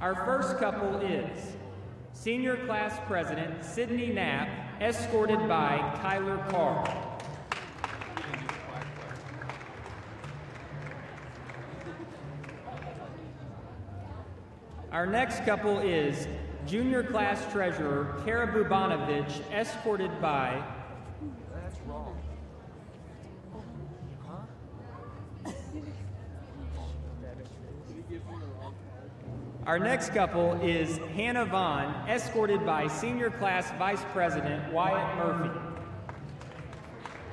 Our first couple is Senior Class President Sydney Knapp, escorted by Tyler Carr. Our next couple is Junior Class Treasurer Kara Bubanovich, escorted by That's wrong. Huh? Our next couple is Hannah Vaughn, escorted by Senior Class Vice President Wyatt Murphy.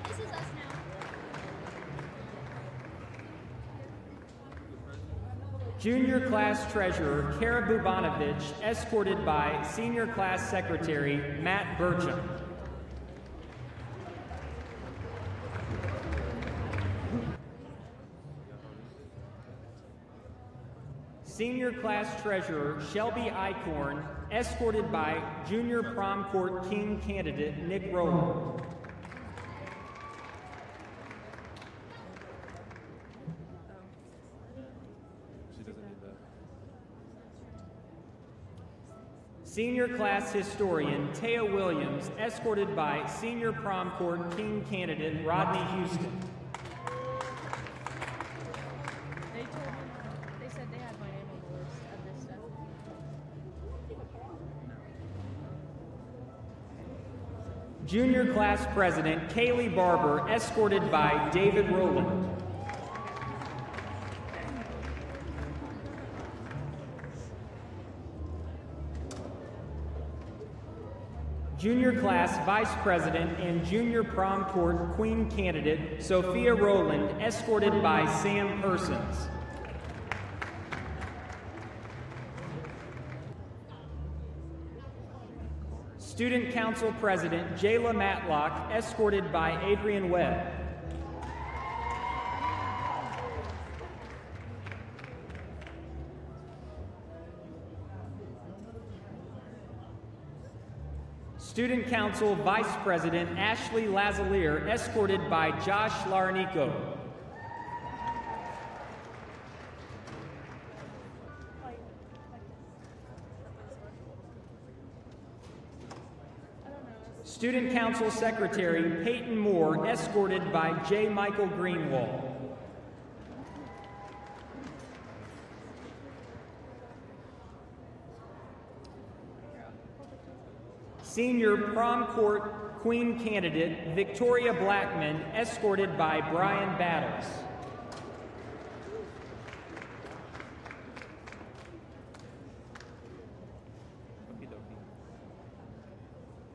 This is us now. Junior Class Treasurer Kara Bubanovich, escorted by Senior Class Secretary Matt Burcham. Senior Class Treasurer Shelby Eichhorn, escorted by Junior Prom Court King candidate Nick Rowland. Senior Class Historian Taya Williams, escorted by Senior Prom Court King candidate Rodney Houston. They said they had my name on the list of this stuff. Junior Class President Kaylee Barber, escorted by David Rowland. Junior Class Vice President and Junior Prom Court Queen candidate Sophia Rowland, escorted by Sam Persons. Student Council President Jayla Matlock, escorted by Adrian Webb. Student Council Vice President Ashley Lazalier, escorted by Josh Larnico. Student Council Secretary Peyton Moore, escorted by J. Michael Greenwald. Senior Prom Court Queen candidate Victoria Blackman, escorted by Brian Battles.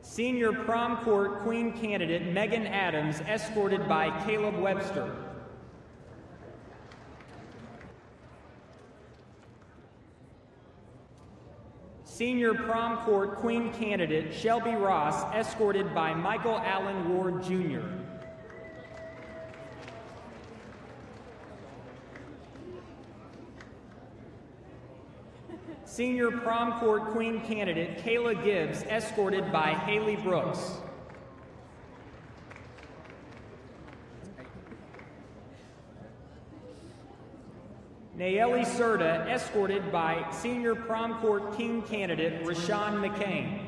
Senior Prom Court Queen candidate Megan Adams, escorted by Caleb Webster. Senior Prom Court Queen candidate Shelby Ross, escorted by Michael Allen Ward, Jr. Senior Prom Court Queen candidate Kayla Gibbs, escorted by Haley Brooks. Nayeli Serta, escorted by Senior Prom Court King candidate Rashawn McCain.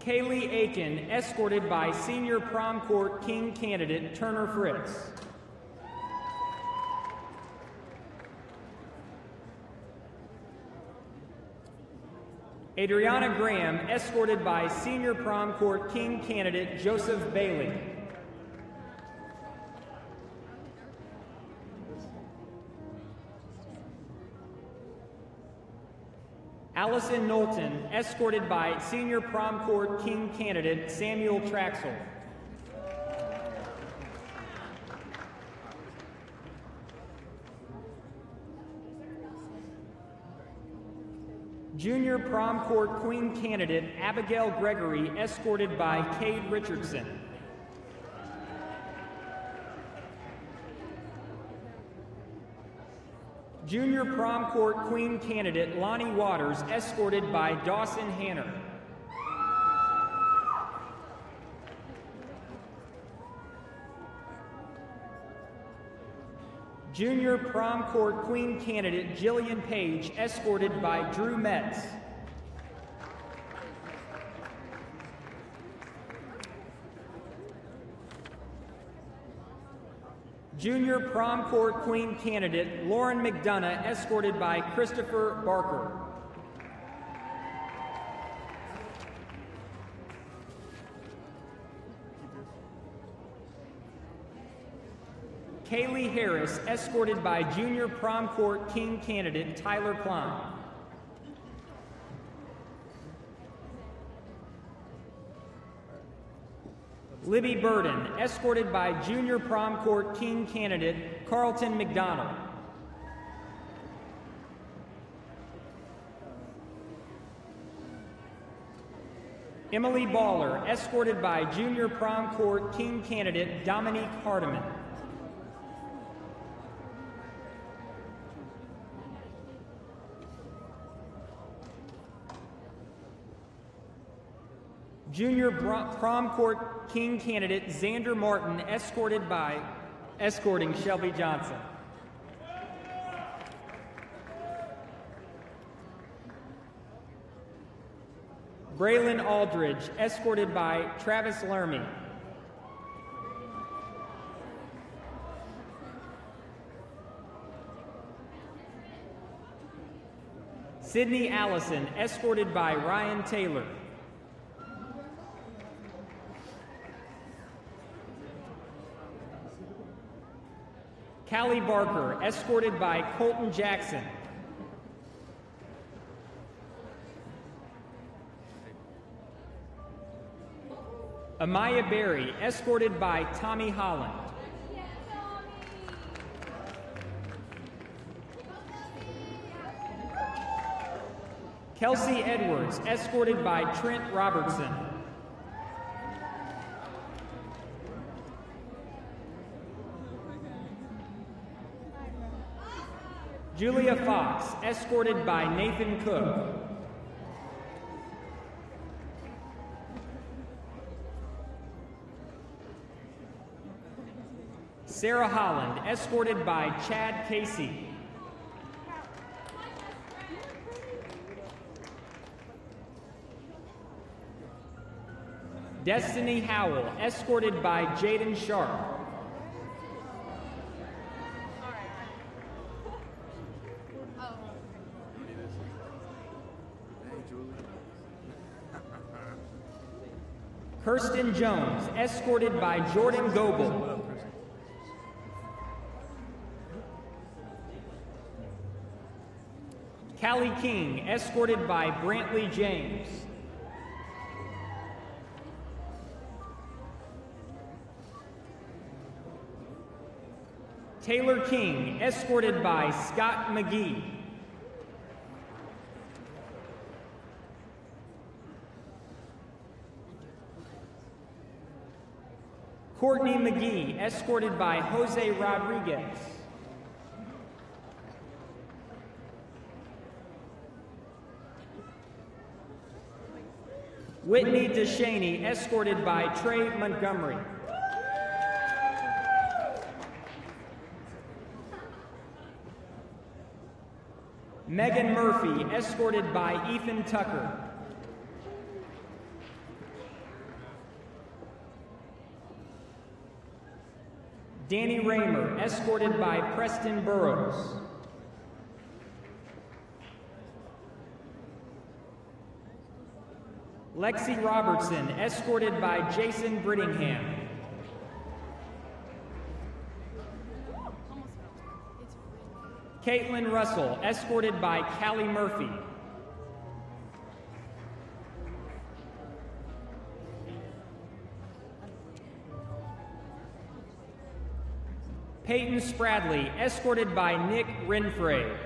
Kaylee Aiken, escorted by Senior Prom Court King candidate Turner Fritz. Adriana Graham, escorted by Senior Prom Court King candidate Joseph Bailey. Allison Knowlton, escorted by Senior Prom Court King candidate Samuel Traxel. Junior Prom Court Queen candidate Abigail Gregory, escorted by Cade Richardson. Junior Prom Court Queen candidate Lonnie Waters, escorted by Dawson Hanner. Junior prom court queen candidate Jillian Page, escorted by Drew Metz. Junior prom court queen candidate Lauren McDonough, escorted by Christopher Barker. Kaylee Harris, escorted by junior prom court king candidate Tyler Klein. Libby Burden, escorted by junior prom court king candidate Carlton McDonald. Emily Baller, escorted by junior prom court king candidate Dominique Hardiman. Junior prom court king candidate Xander Martin, escorting Shelby Johnson. Braylon Aldridge, escorted by Travis Lermy. Sydney Allison, escorted by Ryan Taylor. Callie Barker, escorted by Colton Jackson. Amaya Berry, escorted by Tommy Holland. Kelsey Edwards, escorted by Trent Robertson. Julia Fox, escorted by Nathan Cook. Sarah Holland, escorted by Chad Casey. Destiny Howell, escorted by Jaden Sharp. Kirsten Jones, escorted by Jordan Goebel. Callie King, escorted by Brantley James. Taylor King, escorted by Scott McGee. Courtney McGee, escorted by Jose Rodriguez. Whitney DeShaney, escorted by Trey Montgomery. Megan Murphy, escorted by Ethan Tucker. Danny Raymer, escorted by Preston Burrows. Lexi Robertson, escorted by Jason Brittingham. Caitlin Russell, escorted by Callie Murphy. Peyton Spradley, escorted by Nick Renfrey.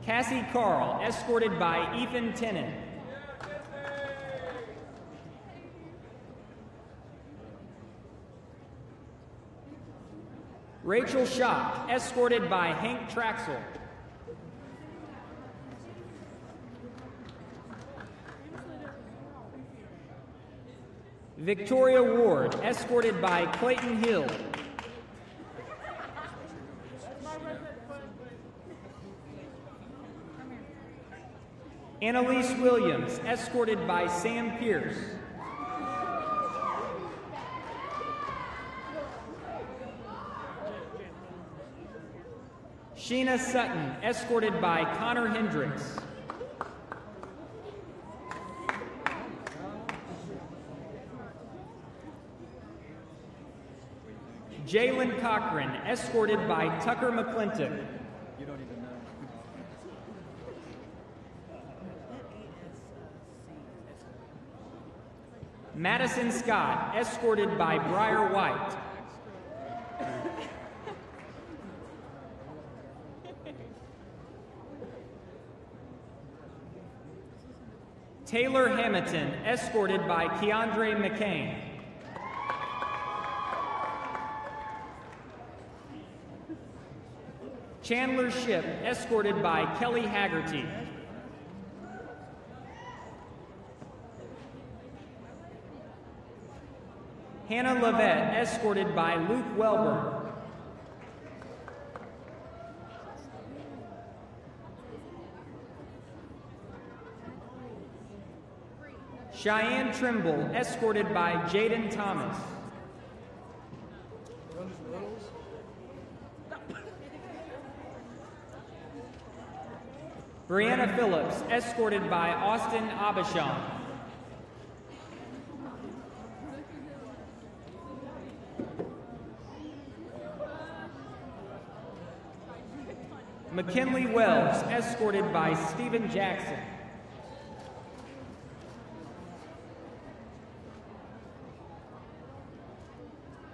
Cassie Carl, escorted by Ethan Tennant. Rachel Schock, escorted by Hank Traxel. Victoria Ward, escorted by Clayton Hill. Annalise Williams, escorted by Sam Pierce. Sheena Sutton, escorted by Connor Hendricks. Jalen Cochran, escorted by Tucker McClintock. You don't even know. Madison Scott, escorted by Briar White. Taylor Hamilton, escorted by Keandre McCain. Chandler Shipp, escorted by Kelly Haggerty. Hannah Levette, escorted by Luke Welburn. Cheyenne Trimble, escorted by Jaden Thomas. Brianna Phillips, escorted by Austin Abishon. McKinley Wells, escorted by Stephen Jackson.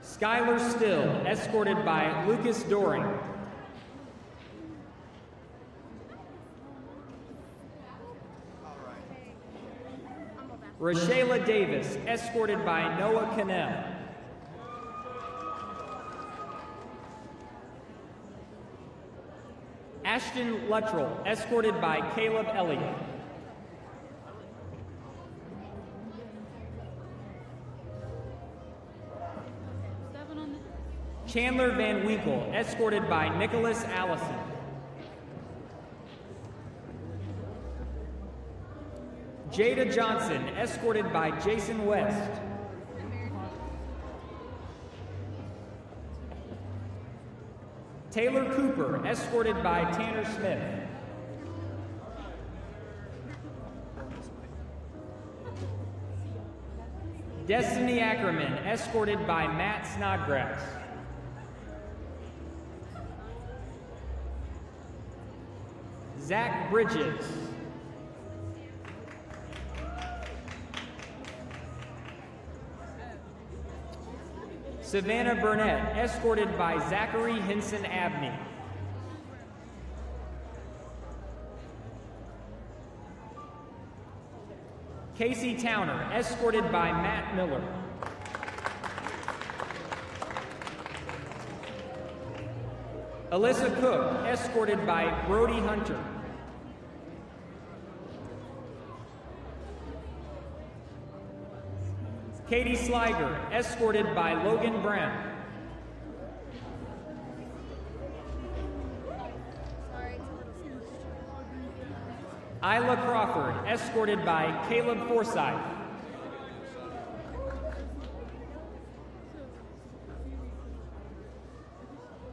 Skylar Still, escorted by Lucas Doring. Rashayla Davis, escorted by Noah Cannell. Ashton Luttrell, escorted by Caleb Elliott. Chandler Van Winkle, escorted by Nicholas Allison. Jada Johnson, escorted by Jason West. Taylor Cooper, escorted by Tanner Smith. Destiny Ackerman, escorted by Matt Snodgrass. Zach Bridges. Savannah Burnett, escorted by Zachary Hinson Abney. Casey Towner, escorted by Matt Miller. Alyssa Cook, escorted by Brody Hunter. Katie Sliger, escorted by Logan Brown. Isla Crawford, escorted by Caleb Forsyth.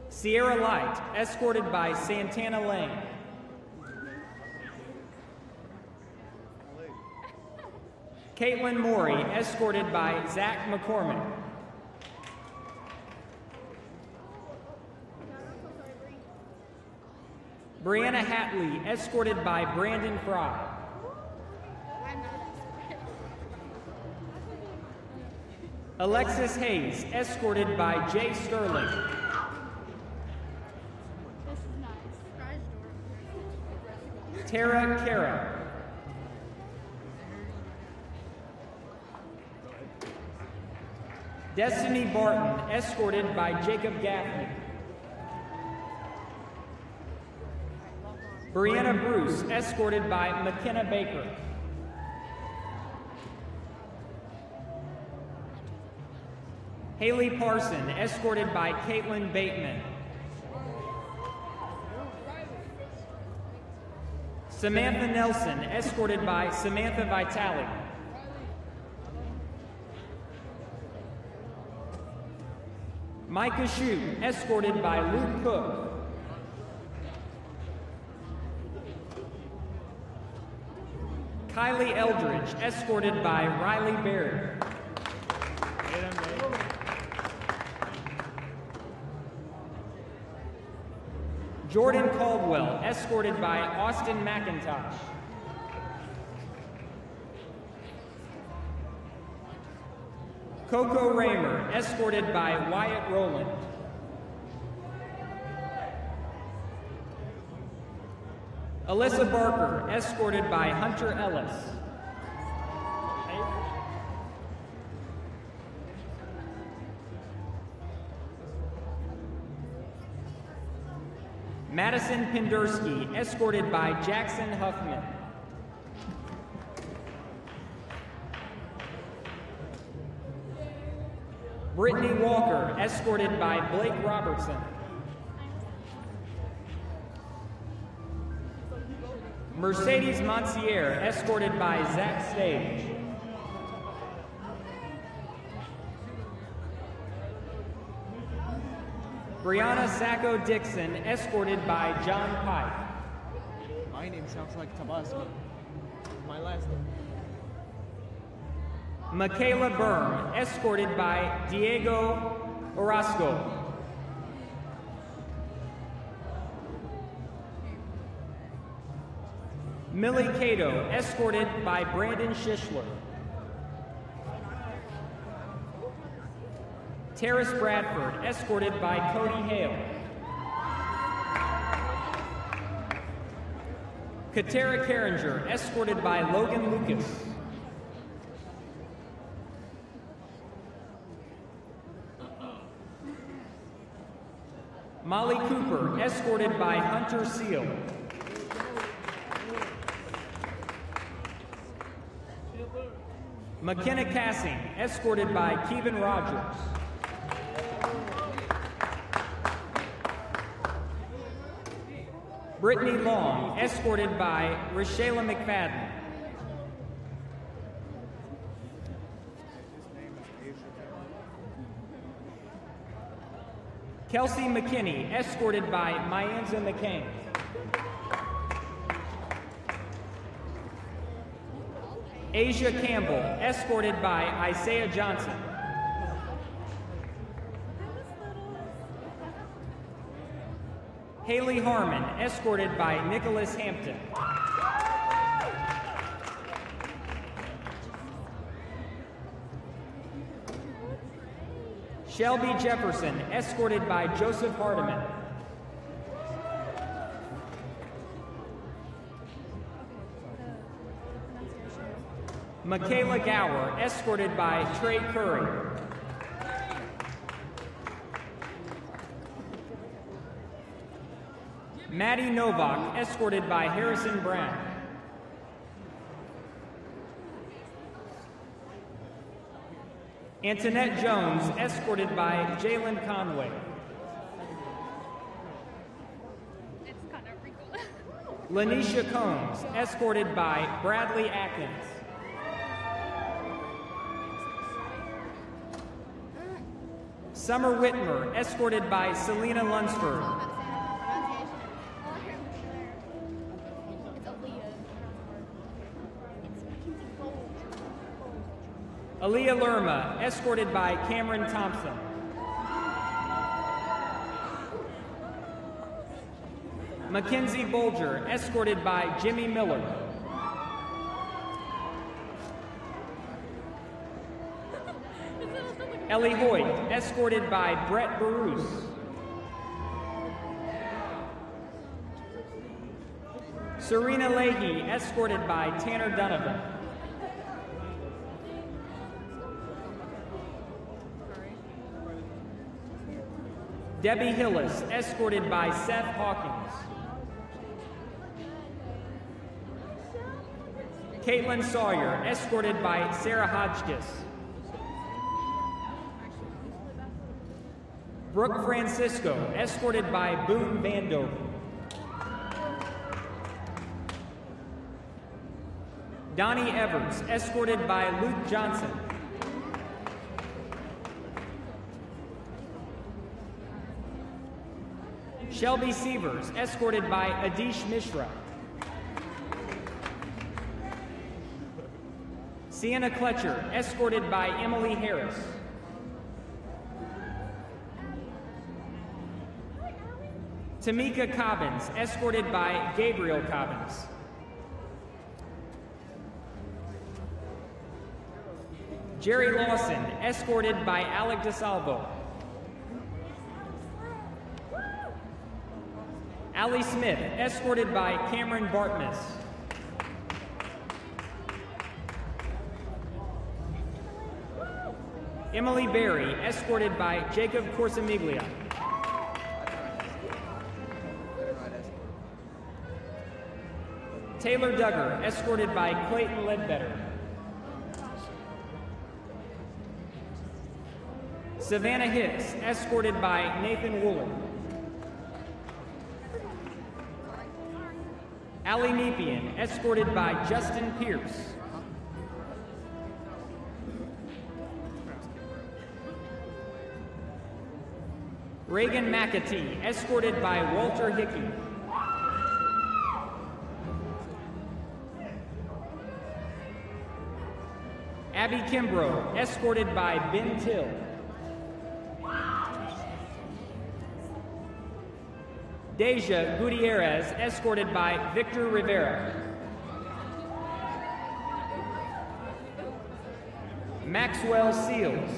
Sierra Light, escorted by Santana Lane. Caitlin Morey, escorted by Zach McCormick. Brianna Hatley, escorted by Brandon Fry. Alexis Hayes, escorted by Jay Sterling. Tara Cara. Destiny Barton, escorted by Jacob Gaffney. Brianna Bruce, escorted by McKenna Baker. Haley Parson, escorted by Caitlin Bateman. Samantha Nelson, escorted by Samantha Vitale. Micah Shute, escorted by Luke Cook. Kylie Eldridge, escorted by Riley Berry. Jordan Caldwell, escorted by Austin McIntosh. Coco Raymer, escorted by Wyatt Rowland. Alyssa Barker, escorted by Hunter Ellis. Madison Pendersky, escorted by Jackson Huffman. Brittany Walker, escorted by Blake Robertson. Mercedes Monsier, escorted by Zach Stage. Brianna Sacco Dixon, escorted by John Pike. My name sounds like Tabasco. My last name. Michaela Byrne, escorted by Diego Orozco. Millie Cato, escorted by Brandon Shishler. Terrace Bradford, escorted by Cody Hale. Katera Carringer, escorted by Logan Lucas. Molly Cooper, escorted by Hunter Seal. McKenna Cassing, escorted by Kevin Rogers. Brittany Long, escorted by Rashayla McFadden. Kelsey McKinney, escorted by Myanza McCain. Asia Campbell, escorted by Isaiah Johnson. Haley Harmon, escorted by Nicholas Hampton. Shelby Jefferson, escorted by Joseph Hardiman. Michaela Gower, escorted by Trey Curry. Maddie Novak, escorted by Harrison Brown. Antoinette Jones, escorted by Jalen Conway. It's kind of wrinkled. Lanisha Combs, escorted by Bradley Atkins. Summer Whitmer, escorted by Selena Lunsford. Aaliyah Lerma, escorted by Cameron Thompson. Mackenzie Bolger, escorted by Jimmy Miller. Ellie Hoyt, escorted by Brett Baruch. Serena Leahy, escorted by Tanner Donovan. Debbie Hillis, escorted by Seth Hawkins. Caitlin Sawyer, escorted by Sarah Hodgkiss. Brooke Francisco, escorted by Boone Vandover. Donnie Evers, escorted by Luke Johnson. Shelby Sievers, escorted by Adish Mishra. Sienna Kletcher, escorted by Emily Harris. Tamika Cobbins, escorted by Gabriel Cobbins. Jerry Lawson, escorted by Alec DeSalvo. Allie Smith, escorted by Cameron Bartmus. Emily Berry, escorted by Jacob Corsamiglia. Taylor Duggar, escorted by Clayton Ledbetter. Savannah Hicks, escorted by Nathan Wooler. Allie Nepian, escorted by Justin Pierce. Reagan McAtee, escorted by Walter Hickey. Abby Kimbrough, escorted by Ben Till. Deja Gutierrez, escorted by Victor Rivera. Maxwell Seals.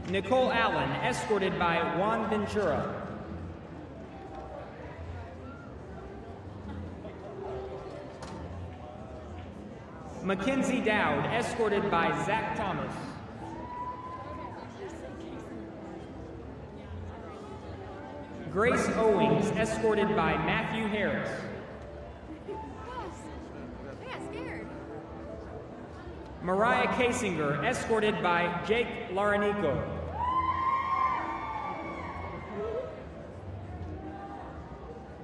Nicole Allen, escorted by Juan Ventura. Mackenzie Dowd, escorted by Zach Thomas. Grace Owings, escorted by Matthew Harris. I got scared. Mariah Kasinger, escorted by Jake Laranico.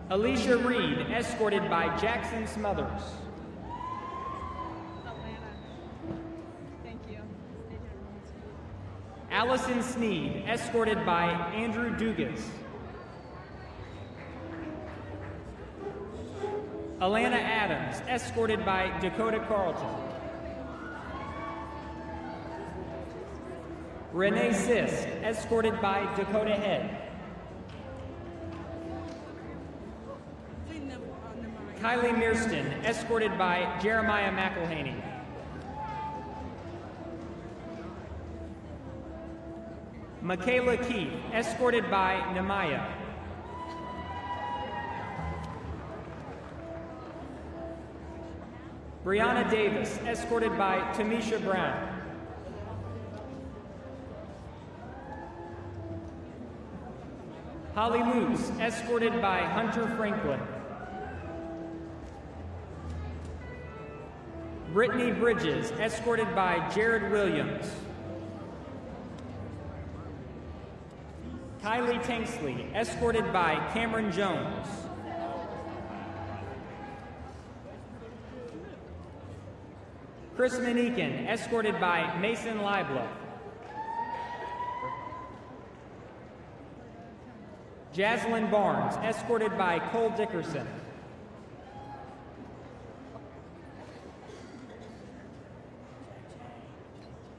Alicia Reed, escorted by Jackson Smothers. Atlanta. Thank you. Allison Sneed, escorted by Andrew Dugas. Alana Adams, escorted by Dakota Carlton. Renee Sisk, escorted by Dakota Head. Kylie Mearston, escorted by Jeremiah McElhaney. Michaela Keith, escorted by Nemaya. Brianna Davis, escorted by Tamisha Brown. Holly Luce, escorted by Hunter Franklin. Brittany Bridges, escorted by Jared Williams. Kylie Tanksley, escorted by Cameron Jones. Chris Manikin, escorted by Mason Libla. Jaslyn Barnes, escorted by Cole Dickerson.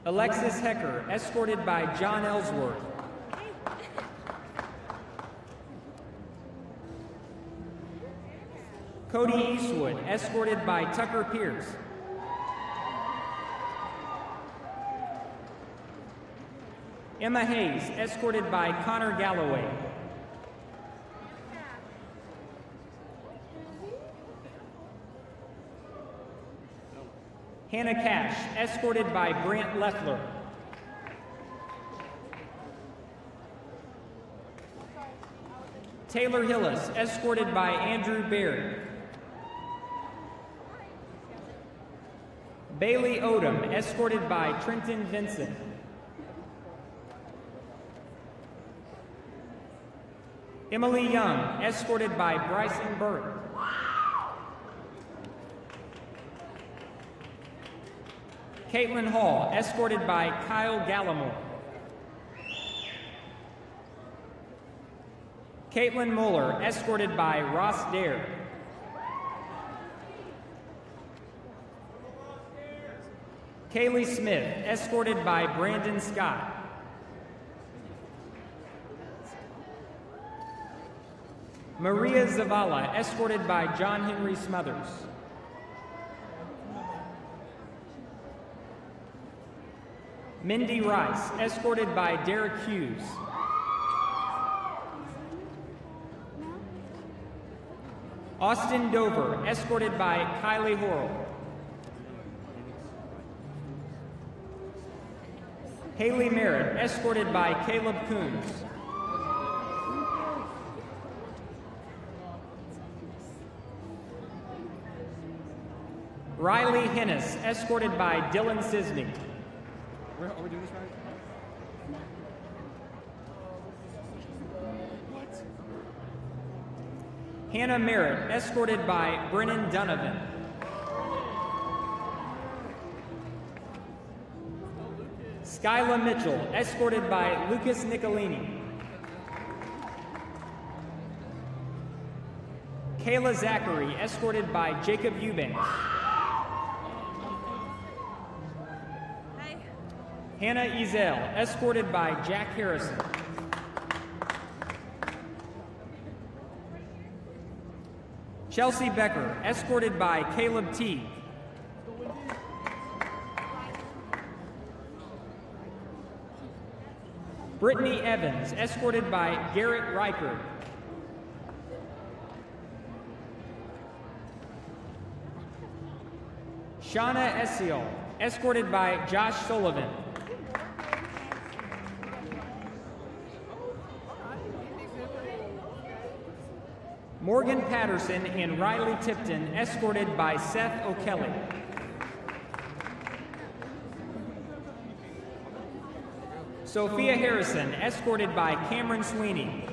Alexis Hecker, escorted by John Ellsworth. Cody Eastwood, escorted by Tucker Pierce. Emma Hayes, escorted by Connor Galloway. Hannah Cash, escorted by Brant Leffler. Taylor Hillis, escorted by Andrew Berry. Bailey Odom, escorted by Trenton Vincent. Emily Young, escorted by Bryson Burke. Caitlin Hall, escorted by Kyle Gallimore. Caitlin Mueller, escorted by Ross Dare. Kaylee Smith, escorted by Brandon Scott. Maria Zavala, escorted by John Henry Smothers. Mindy Rice, escorted by Derek Hughes. Austin Dover, escorted by Kylie Horrell. Haley Merritt, escorted by Caleb Coons. Riley Hennis, escorted by Dylan Sisney. Are we doing this right? Hannah Merritt, escorted by Brennan Donovan. Skyla Mitchell, escorted by Lucas Nicolini. Kayla Zachary, escorted by Jacob Eubanks. Hi. Hannah Ezel, escorted by Jack Harrison. Chelsea Becker, escorted by Caleb Teague. Brittany Evans, escorted by Garrett Reichert. Shauna Essiel, escorted by Josh Sullivan. Morgan Patterson and Riley Tipton, escorted by Seth O'Kelly. Sophia Harrison, escorted by Cameron Sweeney.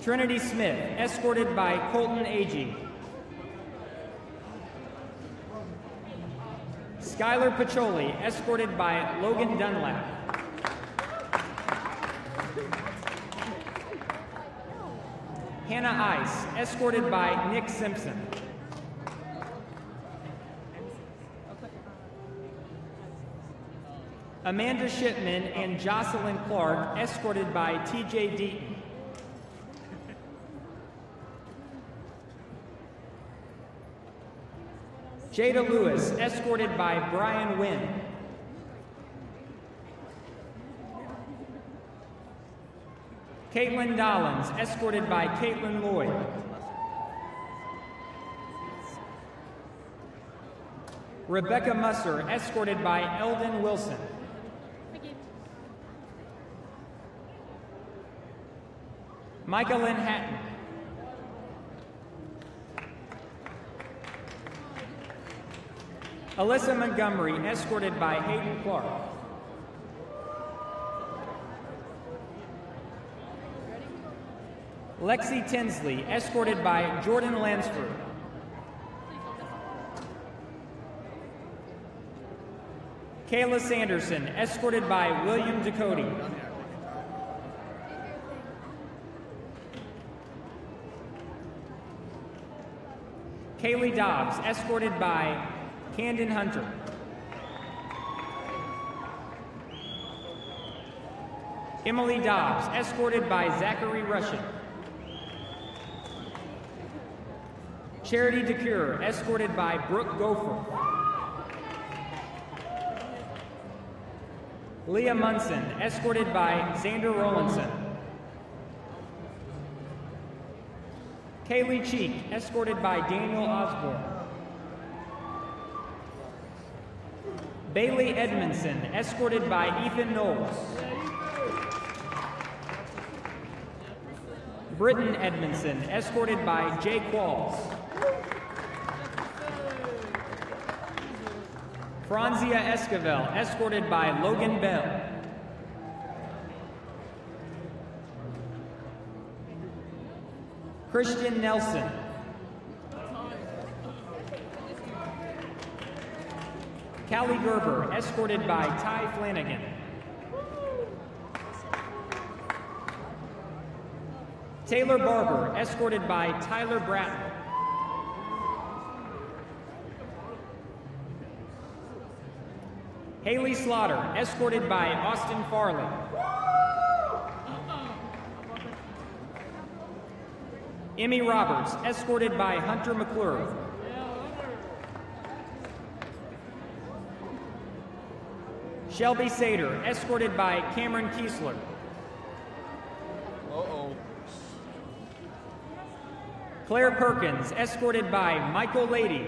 Trinity Smith, escorted by Colton Agee. Skylar Pacholi, escorted by Logan Dunlap. Hannah Ice, escorted by Nick Simpson. Amanda Shipman and Jocelyn Clark, escorted by TJ Deaton. Jada Lewis, escorted by Brian Wynn. Caitlin Dollins, escorted by Caitlin Lloyd. Rebecca Musser, escorted by Eldon Wilson. Micah Lynn Hatton. Alyssa Montgomery, escorted by Hayden Clark. Lexi Tinsley, escorted by Jordan Lansford. Kayla Sanderson, escorted by William Ducote. Kaylee Dobbs, escorted by Camden Hunter. Emily Dobbs, escorted by Zachary Russian. Charity DeCure, escorted by Brooke Gopher. Leah Munson, escorted by Xander Rowlandson. Kaylee Cheek, escorted by Daniel Osborne. Bailey Edmondson, escorted by Ethan Knowles. Britton Edmondson, escorted by Jay Qualls. Franzia Esquivel, escorted by Logan Bell. Christian Nelson. Callie Gerber, escorted by Ty Flanagan. Taylor Barber, escorted by Tyler Bratton. Haley Slaughter, escorted by Austin Farley. Emmy Roberts, escorted by Hunter McClure. Shelby Sater, escorted by Cameron Kiesler. Claire Perkins, escorted by Michael Lady.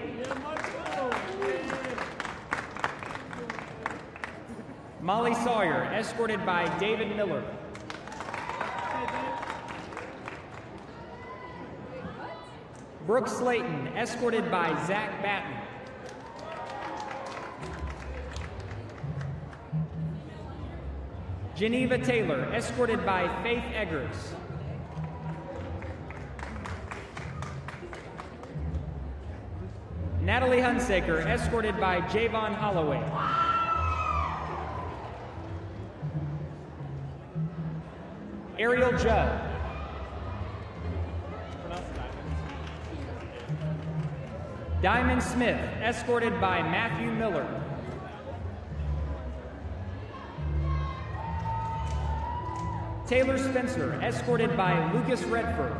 Molly Sawyer, escorted by David Miller. Brooke Slayton, escorted by Zach Batten. Geneva Taylor, escorted by Faith Eggers. Natalie Hunsaker, escorted by Javon Holloway. Ariel Judd. Diamond Smith, escorted by Matthew Miller. Taylor Spencer, escorted by Lucas Redford.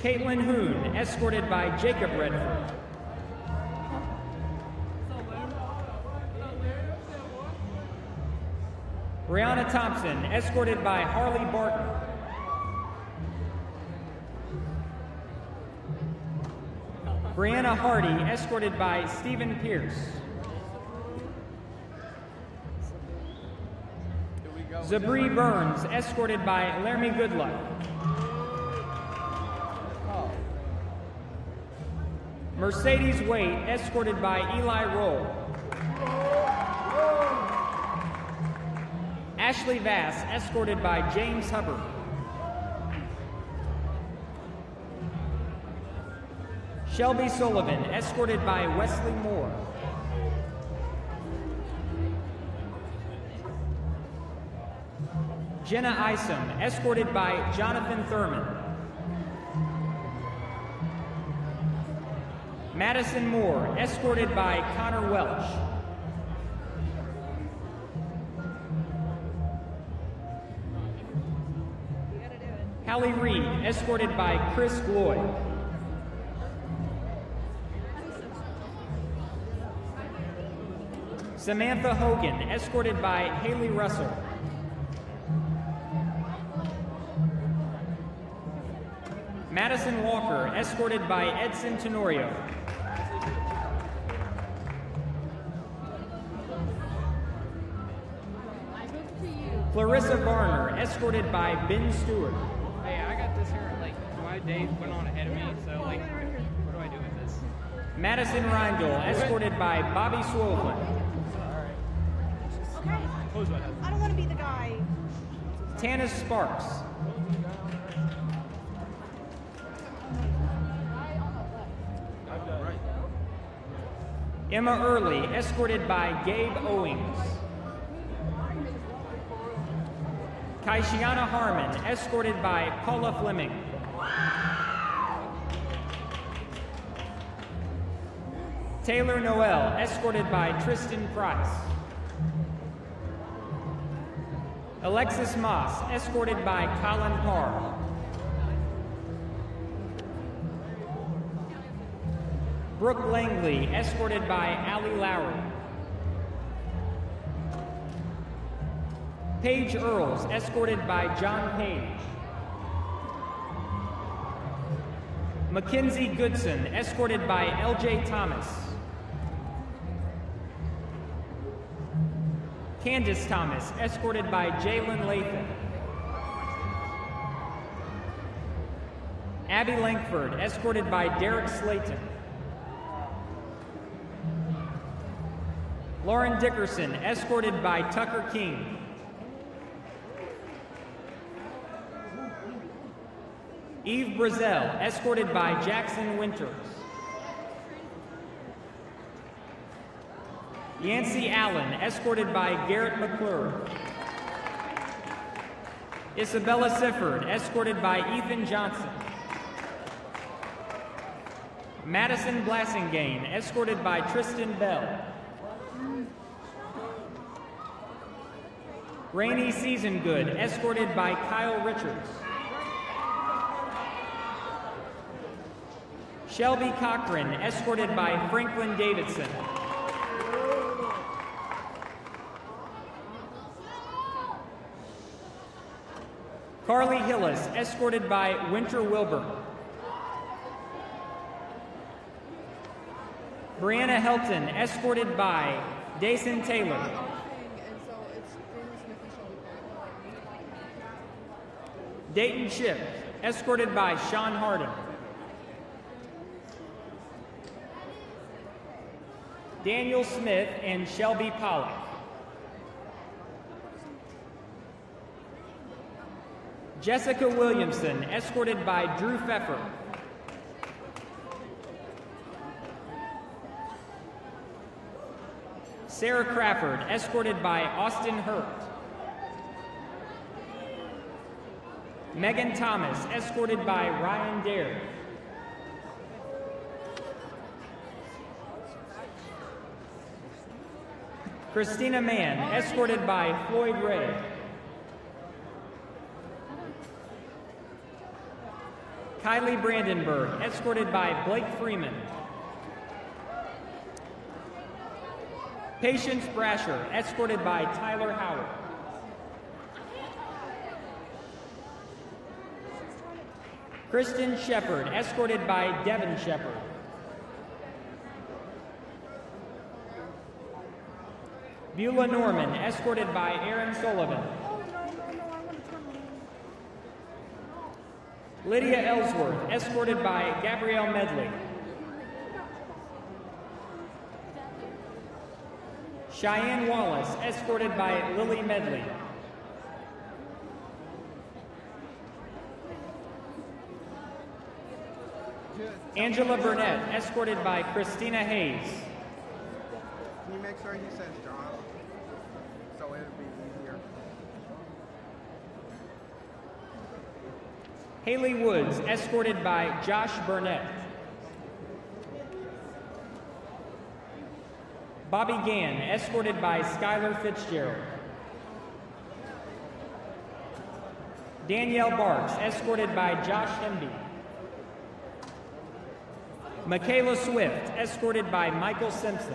Caitlin Hoon, escorted by Jacob Redford. Brianna Thompson, escorted by Harley Barton. Brianna Hardy, escorted by Stephen Pierce. Zabri Burns, escorted by Laramie Goodluck. Mercedes Waite, escorted by Eli Roll. Ashley Vass, escorted by James Hubbard. Shelby Sullivan, escorted by Wesley Moore. Jenna Isom, escorted by Jonathan Thurman. Madison Moore, escorted by Connor Welch. Hallie Reed, escorted by Chris Gloyd. Samantha Hogan, escorted by Haley Russell. Madison Walker, escorted by Edson Tenorio. Clarissa Varner, escorted by Ben Stewart. Hey, I got this here, like, my day went on ahead of me, so, like, what do I do with this? Madison Reindl, escorted by Bobby Swollen. Okay. I don't want to be the guy. Tanis Sparks. Emma Early, escorted by Gabe Owings. Kaishiana Harmon, escorted by Paula Fleming. Taylor Noel, escorted by Tristan Price. Alexis Moss, escorted by Colin Parr. Brooke Langley, escorted by Allie Lowry. Paige Earls, escorted by John Page. Mackenzie Goodson, escorted by LJ Thomas. Candace Thomas, escorted by Jalen Lathan. Abby Langford, escorted by Derek Slayton. Lauren Dickerson, escorted by Tucker King. Eve Brazel, escorted by Jackson Winters. Yancey Allen, escorted by Garrett McClure. Isabella Sifford, escorted by Ethan Johnson. Madison Blassingame, escorted by Tristan Bell. Rainey Seasongood, escorted by Kyle Richards. Shelby Cochran, escorted by Franklin Davidson. Carly Hillis, escorted by Winter Wilbur. Brianna Helton, escorted by Dason Taylor. Dayton Chip, escorted by Sean Harden. Daniel Smith and Shelby Pollock. Jessica Williamson, escorted by Drew Pfeffer. Sarah Crawford, escorted by Austin Hurt. Megan Thomas, escorted by Ryan Dare. Christina Mann, escorted by Floyd Ray. Kylie Brandenburg, escorted by Blake Freeman. Patience Brasher, escorted by Tyler Howard. Kristen Shepard, escorted by Devin Shepard. Beulah Norman, escorted by Aaron Sullivan. Lydia Ellsworth, escorted by Gabrielle Medley. Cheyenne Wallace, escorted by Lily Medley. Angela Burnett, escorted by Christina Hayes. Can you make sure he says John? So it'll be easier. Haley Woods, escorted by Josh Burnett. Bobby Gann, escorted by Skylar Fitzgerald. Danielle Barks, escorted by Josh Hemby. Michaela Swift, escorted by Michael Simpson.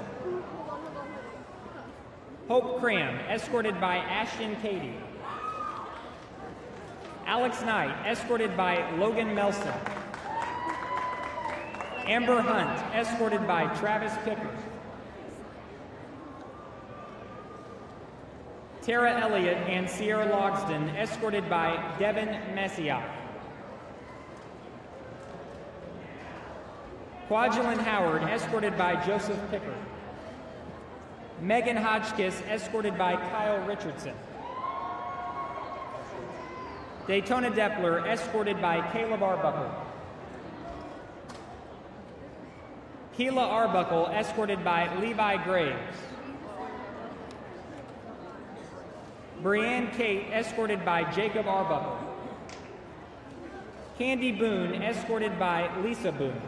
Hope Cram, escorted by Ashton Cady. Alex Knight, escorted by Logan Melson. Amber Hunt, escorted by Travis Pickers. Tara Elliott and Sierra Logston, escorted by Devin Messiak. Kwajalein Howard, escorted by Joseph Picker. Megan Hodgkiss, escorted by Kyle Richardson. Daytona Deppler, escorted by Caleb Arbuckle. Keela Arbuckle, escorted by Levi Graves. Brianne Kate, escorted by Jacob Arbuckle. Candy Boone, escorted by Lisa Boone.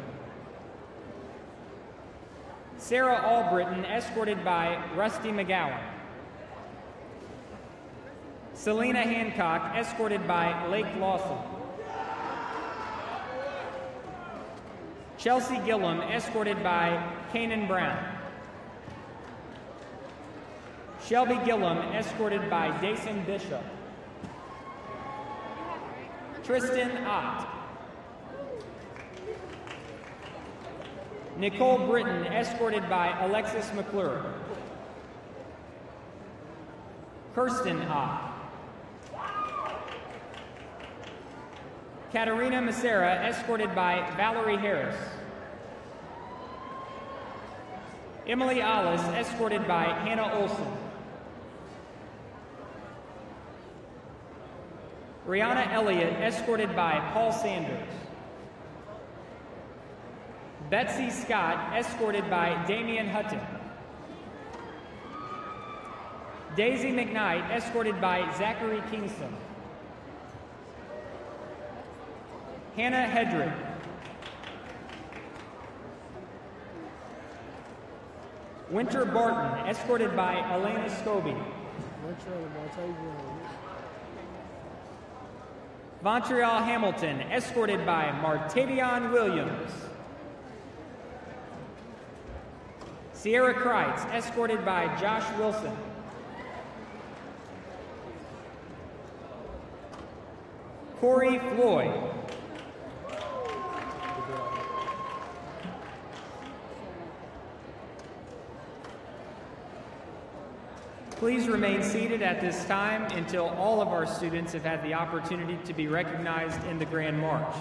Sarah Albritton, escorted by Rusty McGowan. Selena Hancock, escorted by Lake Lawson. Chelsea Gillum, escorted by Kanan Brown. Shelby Gillum, escorted by Dason Bishop. Tristan Ott. Nicole Britton, escorted by Alexis McClure. Kirsten Ott. Katarina Macera, escorted by Valerie Harris. Emily Alice, escorted by Hannah Olson. Rihanna Elliott, escorted by Paul Sanders. Betsy Scott, escorted by Damian Hutton. Daisy McKnight, escorted by Zachary Kingston. Hannah Hedrick. Winter Barton, escorted by Elena Scobie. Montreal Hamilton, escorted by Martavion Williams. Sierra Kreitz, escorted by Josh Wilson. Corey Floyd. Please remain seated at this time until all of our students have had the opportunity to be recognized in the Grand March.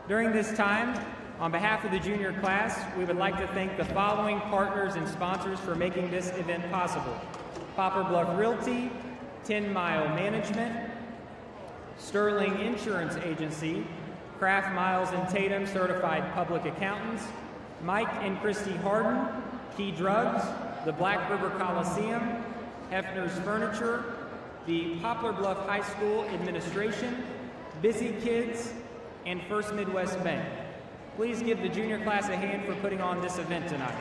During this time, on behalf of the junior class, we would like to thank the following partners and sponsors for making this event possible: Poplar Bluff Realty, 10 Mile Management, Sterling Insurance Agency, Kraft Miles and Tatum Certified Public Accountants, Mike and Christy Harden, Key Drugs, the Black River Coliseum, Hefner's Furniture, the Poplar Bluff High School Administration, Busy Kids, and First Midwest Bank. Please give the junior class a hand for putting on this event tonight.